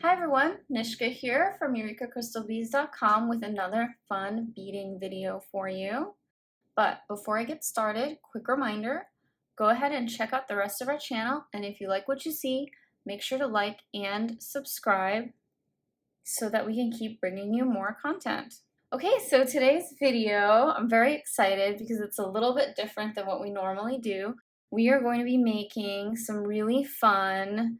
Hi everyone, Nishka here from EurekaCrystalBeads.com with another fun beading video for you. But before I get started, quick reminder, go ahead and check out the rest of our channel, and if you like what you see, make sure to like and subscribe so that we can keep bringing you more content. Okay, so today's video, I'm very excited because it's a little bit different than what we normally do. We are going to be making some really fun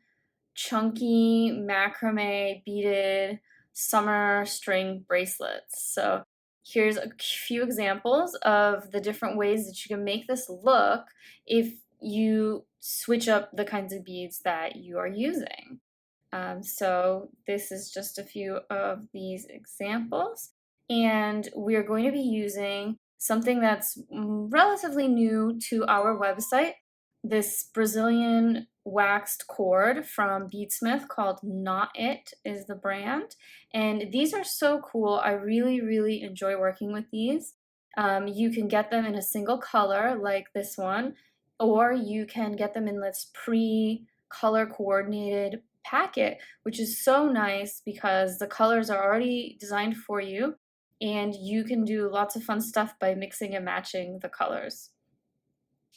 chunky macrame beaded summer string bracelets. So here's a few examples of the different ways that you can make this look if you switch up the kinds of beads that you are using. So this is just a few of these examples, and we're going to be using something that's relatively new to our website, this Brazilian waxed cord from Beadsmith called Not It is the brand, and these are so cool. I really enjoy working with these. You can get them in a single color like this one, or you can get them in this pre-color coordinated packet, which is so nice because the colors are already designed for you and you can do lots of fun stuff by mixing and matching the colors.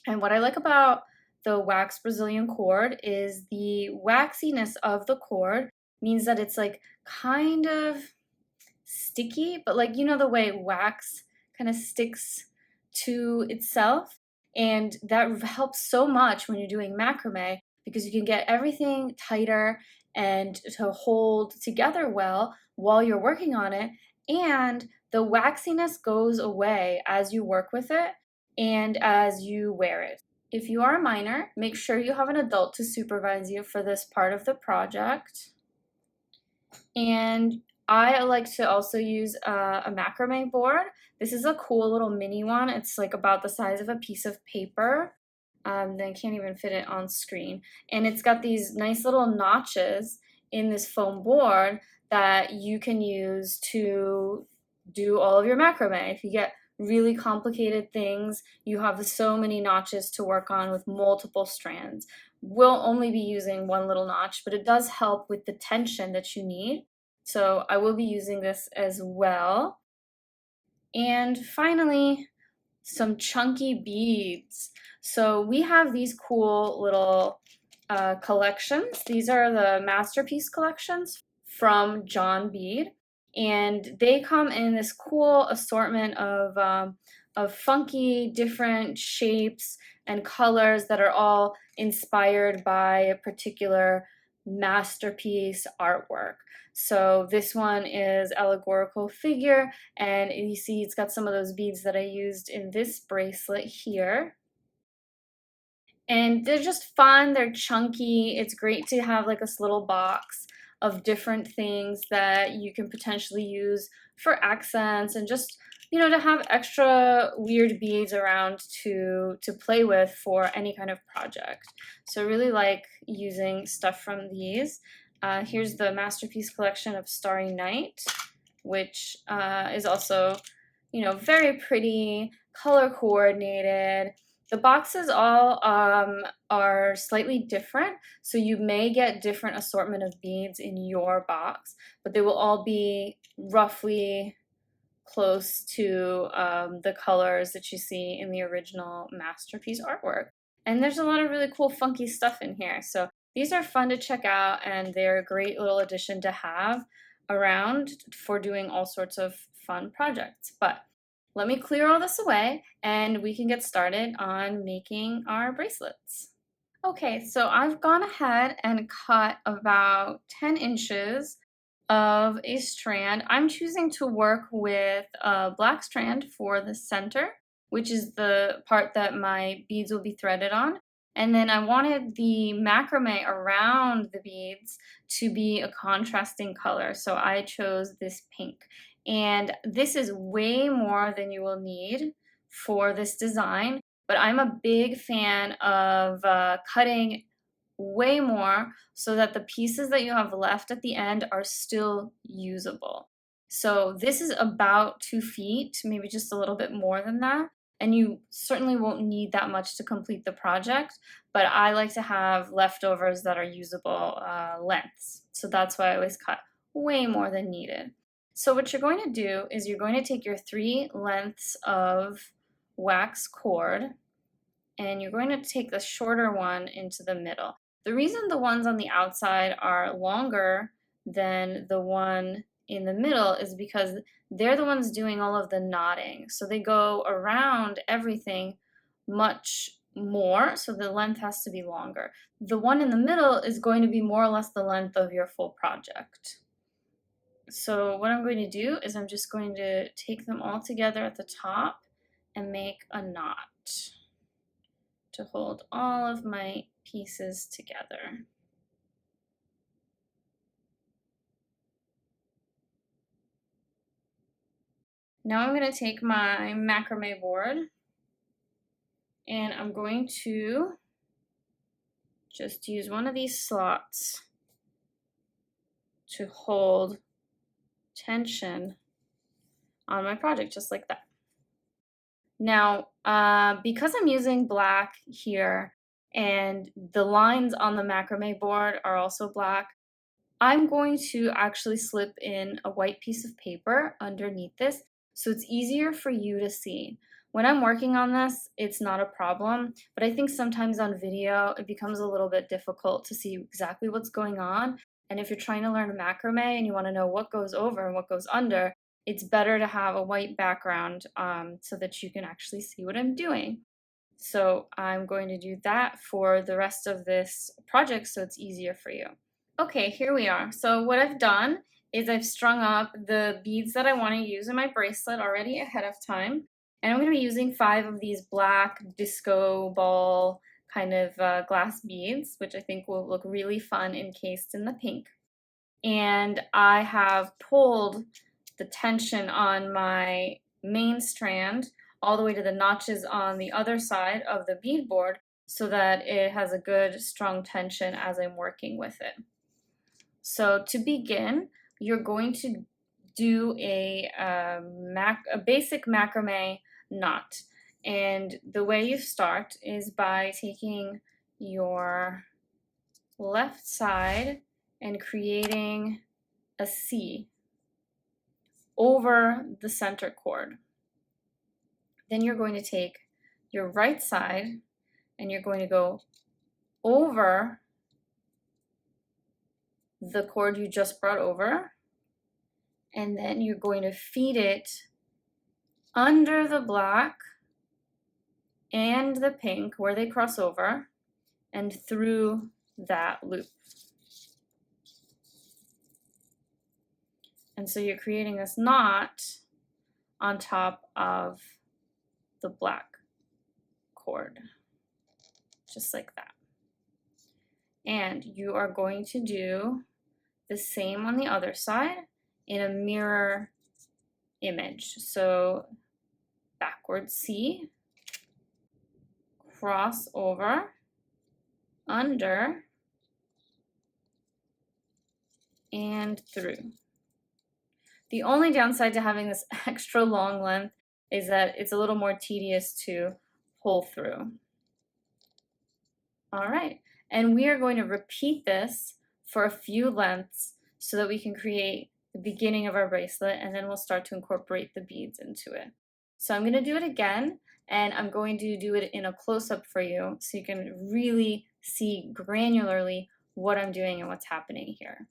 And what I like about the wax Brazilian cord is the waxiness of the cord means that it's like kind of sticky, but like, you know, the way wax kind of sticks to itself. And that helps so much when you're doing macrame because you can get everything tighter and to hold together well while you're working on it. And the waxiness goes away as you work with it and as you wear it. If you are a minor, make sure you have an adult to supervise you for this part of the project. And I like to also use a macrame board. This is a cool little mini one. It's like about the size of a piece of paper. Then I can't even fit it on screen. And it's got these nice little notches in this foam board that you can use to do all of your macrame. If you get really complicated things, you have so many notches to work on with multiple strands. We'll only be using one little notch, but it does help with the tension that you need. So I will be using this as well. And finally, some chunky beads. So we have these cool little collections. These are the Masterpiece collections from John Bead, and they come in this cool assortment of funky different shapes and colors that are all inspired by a particular masterpiece artwork. So this one is allegorical figure, and you see it's got some of those beads that I used in this bracelet here. And they're just fun, they're chunky. It's great to have like this little box of different things that you can potentially use for accents and just, you know, to have extra weird beads around to play with for any kind of project. So I really like using stuff from these. Here's the Masterpiece collection of Starry Night, which is also, you know, very pretty, color coordinated. The boxes all are slightly different, so you may get different assortment of beads in your box, but they will all be roughly close to the colors that you see in the original Masterpiece artwork. And there's a lot of really cool funky stuff in here. So these are fun to check out, and they're a great little addition to have around for doing all sorts of fun projects. But let me clear all this away and we can get started on making our bracelets. Okay, so I've gone ahead and cut about 10 inches of a strand. I'm choosing to work with a black strand for the center, which is the part that my beads will be threaded on. And then I wanted the macrame around the beads to be a contrasting color, so I chose this pink. And this is way more than you will need for this design, but I'm a big fan of cutting way more so that the pieces that you have left at the end are still usable. So this is about 2 feet, maybe just a little bit more than that. And you certainly won't need that much to complete the project, but I like to have leftovers that are usable lengths. So that's why I always cut way more than needed. So what you're going to do is you're going to take your 3 lengths of wax cord and you're going to take the shorter one into the middle. The reason the ones on the outside are longer than the one in the middle is because they're the ones doing all of the knotting. So they go around everything much more, so the length has to be longer. The one in the middle is going to be more or less the length of your full project. So what I'm going to do is I'm just going to take them all together at the top and make a knot to hold all of my pieces together. Now I'm going to take my macrame board and I'm going to just use one of these slots to hold tension on my project, just like that. Now, because I'm using black here and the lines on the macrame board are also black, I'm going to actually slip in a white piece of paper underneath this so it's easier for you to see. When I'm working on this, it's not a problem, but I think sometimes on video it becomes a little bit difficult to see exactly what's going on. And if you're trying to learn macrame and you want to know what goes over and what goes under, it's better to have a white background so that you can actually see what I'm doing. So I'm going to do that for the rest of this project so it's easier for you. Okay, here we are. So what I've done is I've strung up the beads that I want to use in my bracelet already ahead of time. And I'm going to be using 5 of these black disco ball kind of glass beads, which I think will look really fun encased in the pink. And I have pulled the tension on my main strand all the way to the notches on the other side of the bead board so that it has a good strong tension as I'm working with it. So to begin, you're going to do a basic macrame knot. And the way you start is by taking your left side and creating a C over the center cord. Then you're going to take your right side and you're going to go over the cord you just brought over, and then you're going to feed it under the black and the pink where they cross over and through that loop. And so you're creating this knot on top of the black cord, just like that. And you are going to do the same on the other side in a mirror image. So backward C, cross over, under, and through. The only downside to having this extra long length is that it's a little more tedious to pull through. All right, and we are going to repeat this for a few lengths so that we can create the beginning of our bracelet, and then we'll start to incorporate the beads into it. So I'm going to do it again, and I'm going to do it in a close-up for you so you can really see granularly what I'm doing and what's happening here.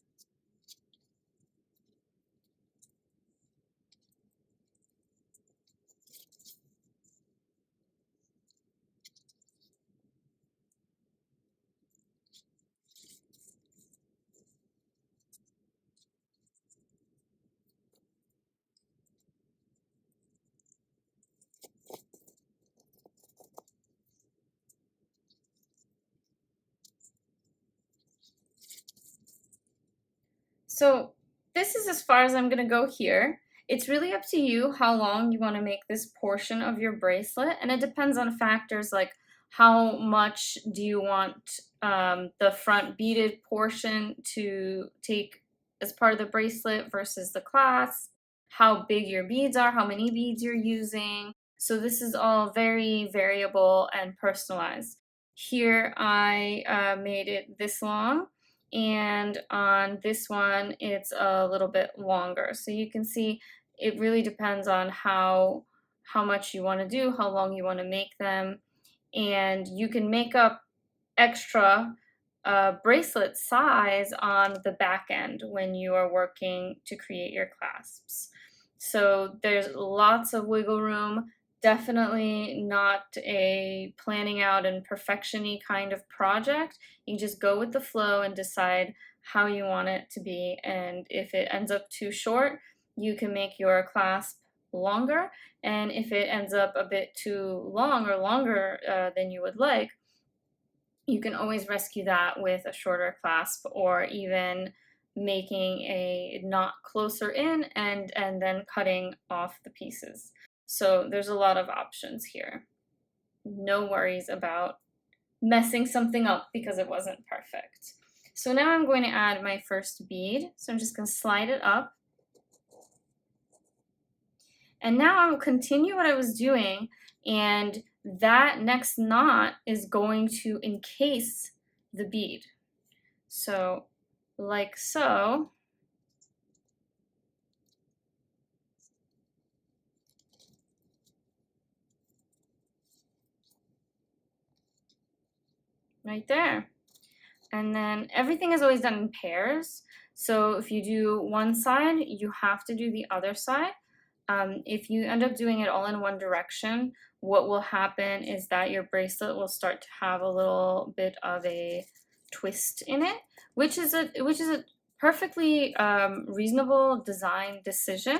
So this is as far as I'm going to go here. It's really up to you how long you want to make this portion of your bracelet, and it depends on factors like how much do you want the front beaded portion to take as part of the bracelet versus the clasp, how big your beads are, how many beads you're using. So this is all very variable and personalized. Here I made it this long, and on this one it's a little bit longer. So you can see it really depends on how much you want to do, how long you want to make them, and you can make up extra bracelet size on the back end when you are working to create your clasps. So there's lots of wiggle room. Definitely not a planning out and perfection-y kind of project. You just go with the flow and decide how you want it to be, and if it ends up too short, you can make your clasp longer, and if it ends up a bit too long or longer than you would like, you can always rescue that with a shorter clasp, or even making a knot closer in and then cutting off the pieces. So there's a lot of options here. No worries about messing something up because it wasn't perfect. So now I'm going to add my first bead. So I'm just going to slide it up. And now I will continue what I was doing, and that next knot is going to encase the bead. So like so. Right there. And then everything is always done in pairs. So if you do one side, you have to do the other side. If you end up doing it all in one direction, what will happen is that your bracelet will start to have a little bit of a twist in it, which is a perfectly reasonable design decision.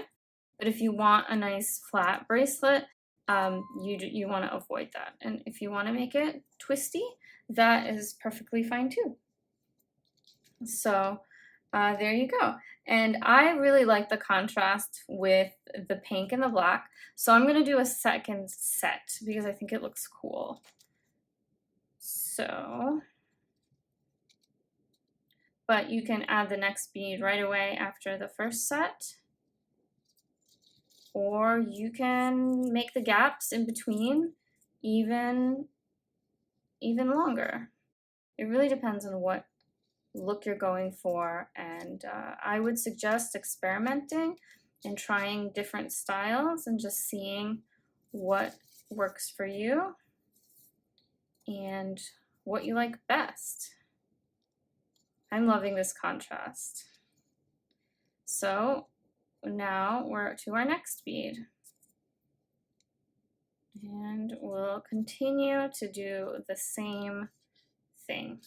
But if you want a nice flat bracelet, you want to avoid that. And if you want to make it twisty, that is perfectly fine too. So there you go. And I really like the contrast with the pink and the black. So I'm going to do a second set because I think it looks cool. So, but you can add the next bead right away after the first set, or you can make the gaps in between even longer. It really depends on what look you're going for, and I would suggest experimenting and trying different styles and just seeing what works for you and what you like best. I'm loving this contrast. So now we're to our next bead, and we'll continue to do the same thing.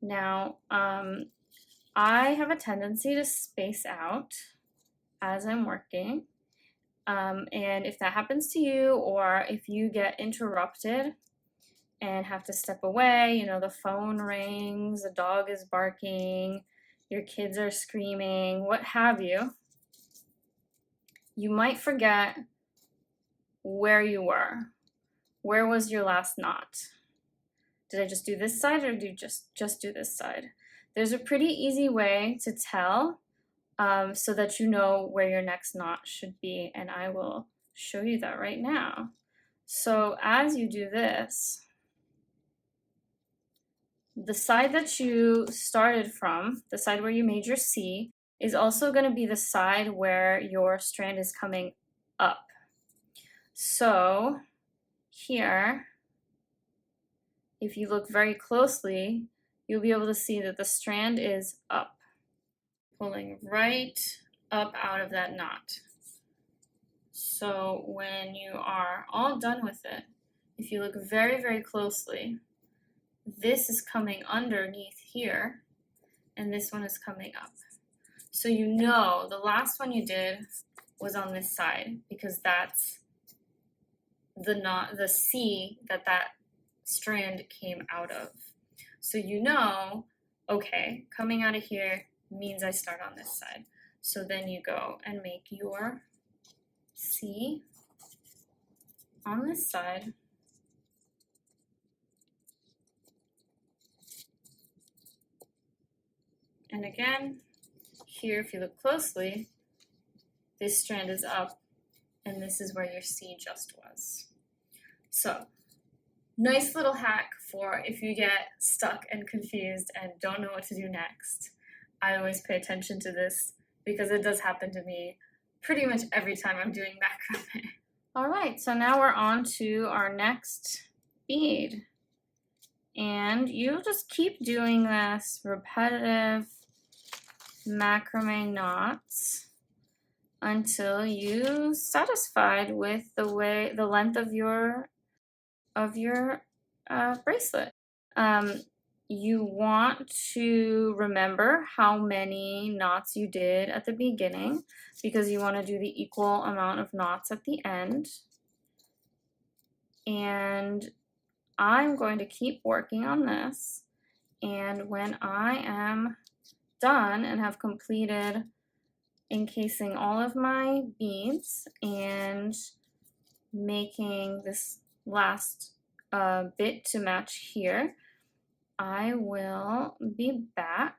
Now, I have a tendency to space out as I'm working, and if that happens to you, or if you get interrupted and have to step away, you know, the phone rings, the dog is barking, your kids are screaming, what have you, you might forget where you were. Where was your last knot? Did I just do this side, or did you just do this side? There's a pretty easy way to tell so that you know where your next knot should be, and I will show you that right now. So as you do this, the side that you started from, the side where you made your C, is also going to be the side where your strand is coming up. So here, if you look very closely, you'll be able to see that the strand is up, pulling right up out of that knot. So when you are all done with it, if you look very, very closely, this is coming underneath here, and this one is coming up. So you know the last one you did was on this side, because that's the knot, the C that strand came out of. So you know, okay, coming out of here means I start on this side. So then you go and make your C on this side. And again, here, if you look closely, this strand is up, and this is where your C just was. So Nice little hack for if you get stuck and confused and don't know what to do next. I always pay attention to this because it does happen to me pretty much every time I'm doing macrame. All right, so now we're on to our next bead. And you just keep doing this repetitive macrame knots until you're satisfied with the length of your bracelet. You want to remember how many knots you did at the beginning because you want to do the equal amount of knots at the end. And I'm going to keep working on this. And when I am done and have completed encasing all of my beads and making this last bit to match here, I will be back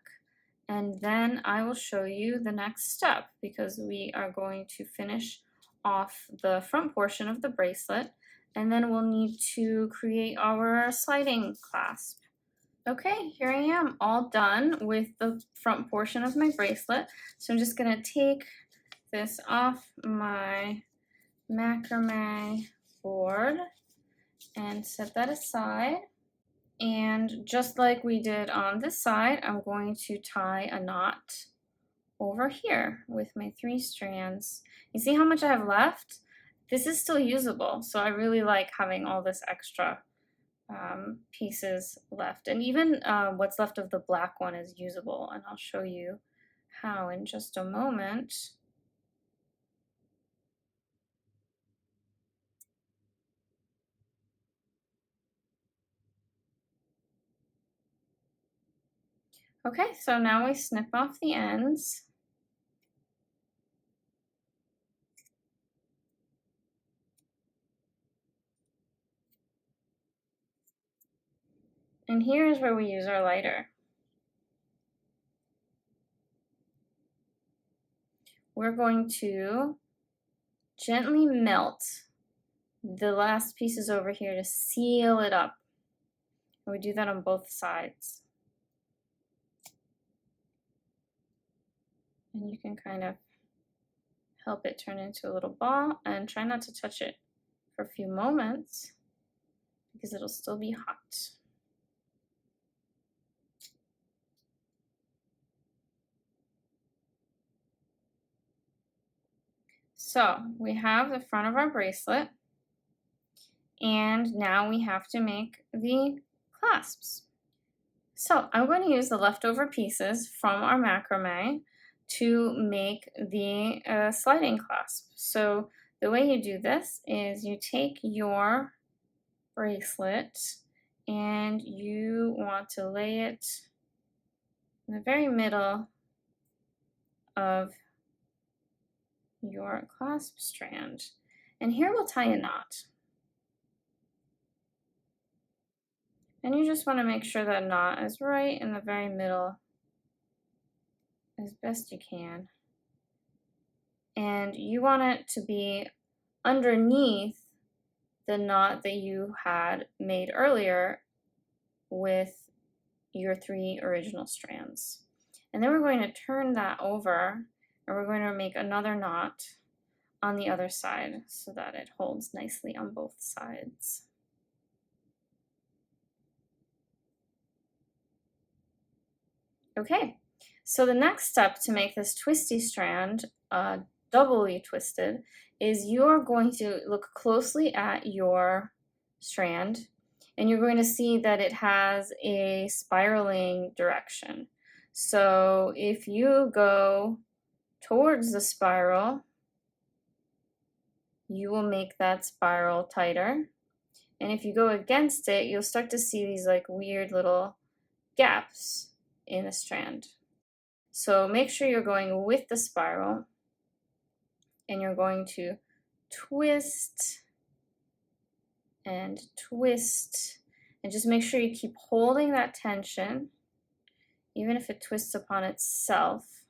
and then I will show you the next step because we are going to finish off the front portion of the bracelet and then we'll need to create our sliding clasp. Okay, here I am all done with the front portion of my bracelet. So I'm just gonna take this off my macrame board and set that aside. And just like we did on this side, I'm going to tie a knot over here with my 3 strands. You see how much I have left? This is still usable, so I really like having all this extra pieces left. And even what's left of the black one is usable, and I'll show you how in just a moment. Okay, so now we snip off the ends. And here is where we use our lighter. We're going to gently melt the last pieces over here to seal it up. And we do that on both sides. And you can kind of help it turn into a little ball and try not to touch it for a few moments because it'll still be hot. So we have the front of our bracelet and now we have to make the clasps. So I'm going to use the leftover pieces from our macrame to make the sliding clasp. So the way you do this is you take your bracelet and you want to lay it in the very middle of your clasp strand. And here we'll tie a knot. And you just want to make sure that knot is right in the very middle as best you can. And you want it to be underneath the knot that you had made earlier with your 3 original strands. And then we're going to turn that over and we're going to make another knot on the other side so that it holds nicely on both sides. Okay, so the next step to make this twisty strand doubly twisted is you're going to look closely at your strand and you're going to see that it has a spiraling direction. So if you go towards the spiral, you will make that spiral tighter. And if you go against it, you'll start to see these like weird little gaps in the strand. So make sure you're going with the spiral and you're going to twist and twist and just make sure you keep holding that tension even if it twists upon itself.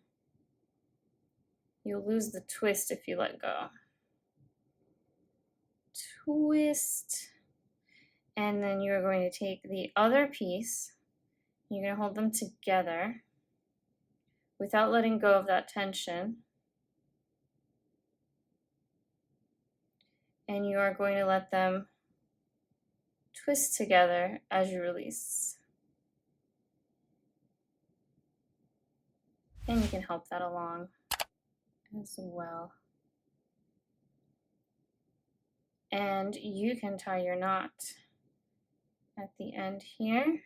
You'll lose the twist if you let go. Twist. And then you're going to take the other piece, you're going to hold them together without letting go of that tension. And you are going to let them twist together as you release. And you can help that along as well. And you can tie your knot at the end here.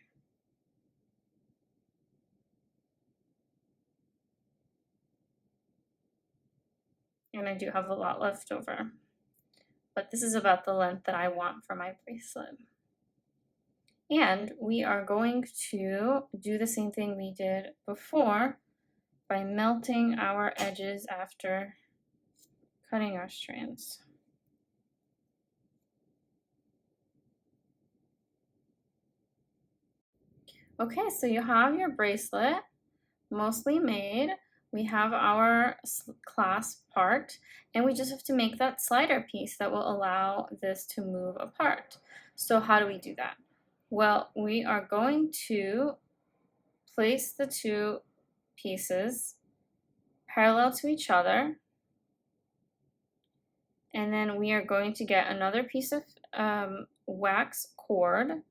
And I do have a lot left over, but this is about the length that I want for my bracelet. And we are going to do the same thing we did before by melting our edges after cutting our strands. Okay, so you have your bracelet mostly made. We have our clasp part, and we just have to make that slider piece that will allow this to move apart. So how do we do that? Well, we are going to place the two pieces parallel to each other, and then we are going to get another piece of wax cord,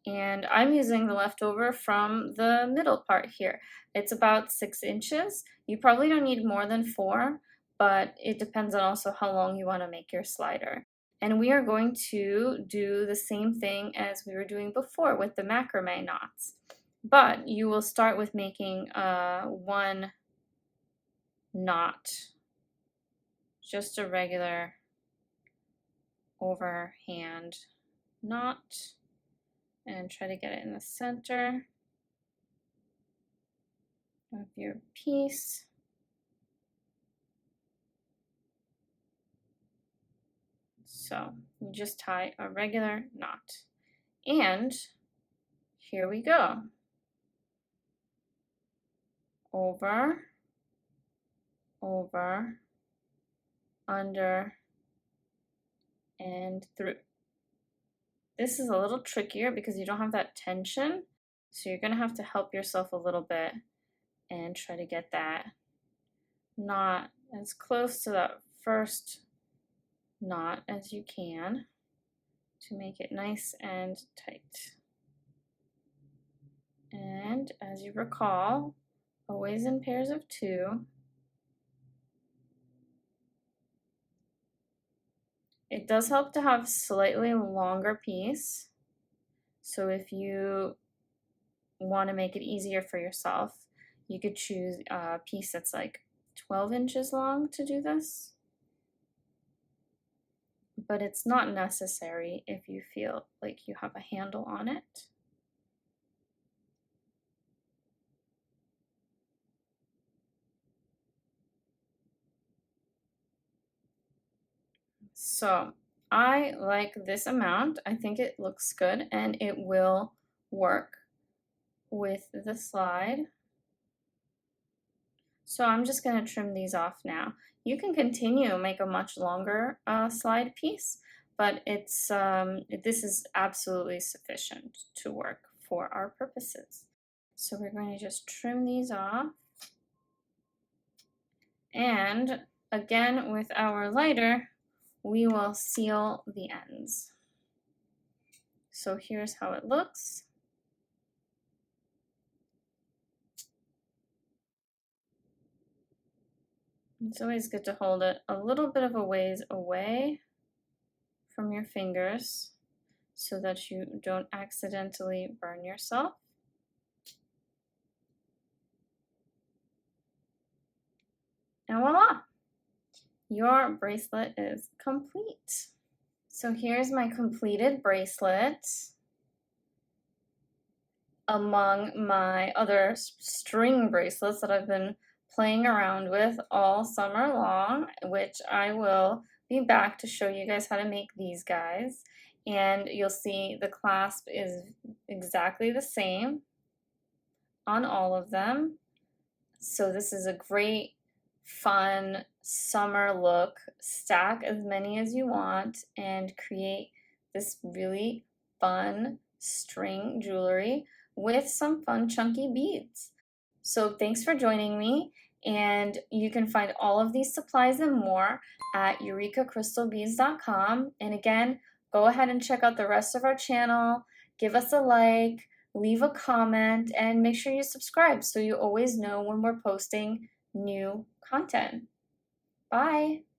and I'm using the leftover from the middle part here. It's about 6 inches. You probably don't need more than 4, but it depends on also how long you want to make your slider. And we are going to do the same thing as we were doing before with the macrame knots. But you will start with making one knot, just a regular overhand knot, and try to get it in the center of your piece. So you just tie a regular knot. And here we go. Over, over, under, and through. This is a little trickier because you don't have that tension, so you're going to have to help yourself a little bit and try to get that knot as close to that first knot as you can to make it nice and tight. And as you recall, always in pairs of 2. It does help to have slightly longer piece. So if you want to make it easier for yourself, you could choose a piece that's like 12 inches long to do this. But it's not necessary if you feel like you have a handle on it. So I like this amount. I think it looks good and it will work with the slide. So I'm just going to trim these off now. You can continue make a much longer slide piece, but it's this is absolutely sufficient to work for our purposes. So we're going to just trim these off. And again, with our lighter, we will seal the ends. So here's how it looks. It's always good to hold it a little bit of a ways away from your fingers so that you don't accidentally burn yourself. And voila! Your bracelet is complete. So here's my completed bracelet among my other string bracelets that I've been playing around with all summer long, which I will be back to show you guys how to make these guys. And you'll see the clasp is exactly the same on all of them. So this is a great, fun summer look. Stack as many as you want and create this really fun string jewelry with some fun chunky beads. So thanks for joining me, and you can find all of these supplies and more at eurekacrystalbeads.com. And again, go ahead and check out the rest of our channel, give us a like, leave a comment, and make sure you subscribe so you always know when we're posting new content. Bye!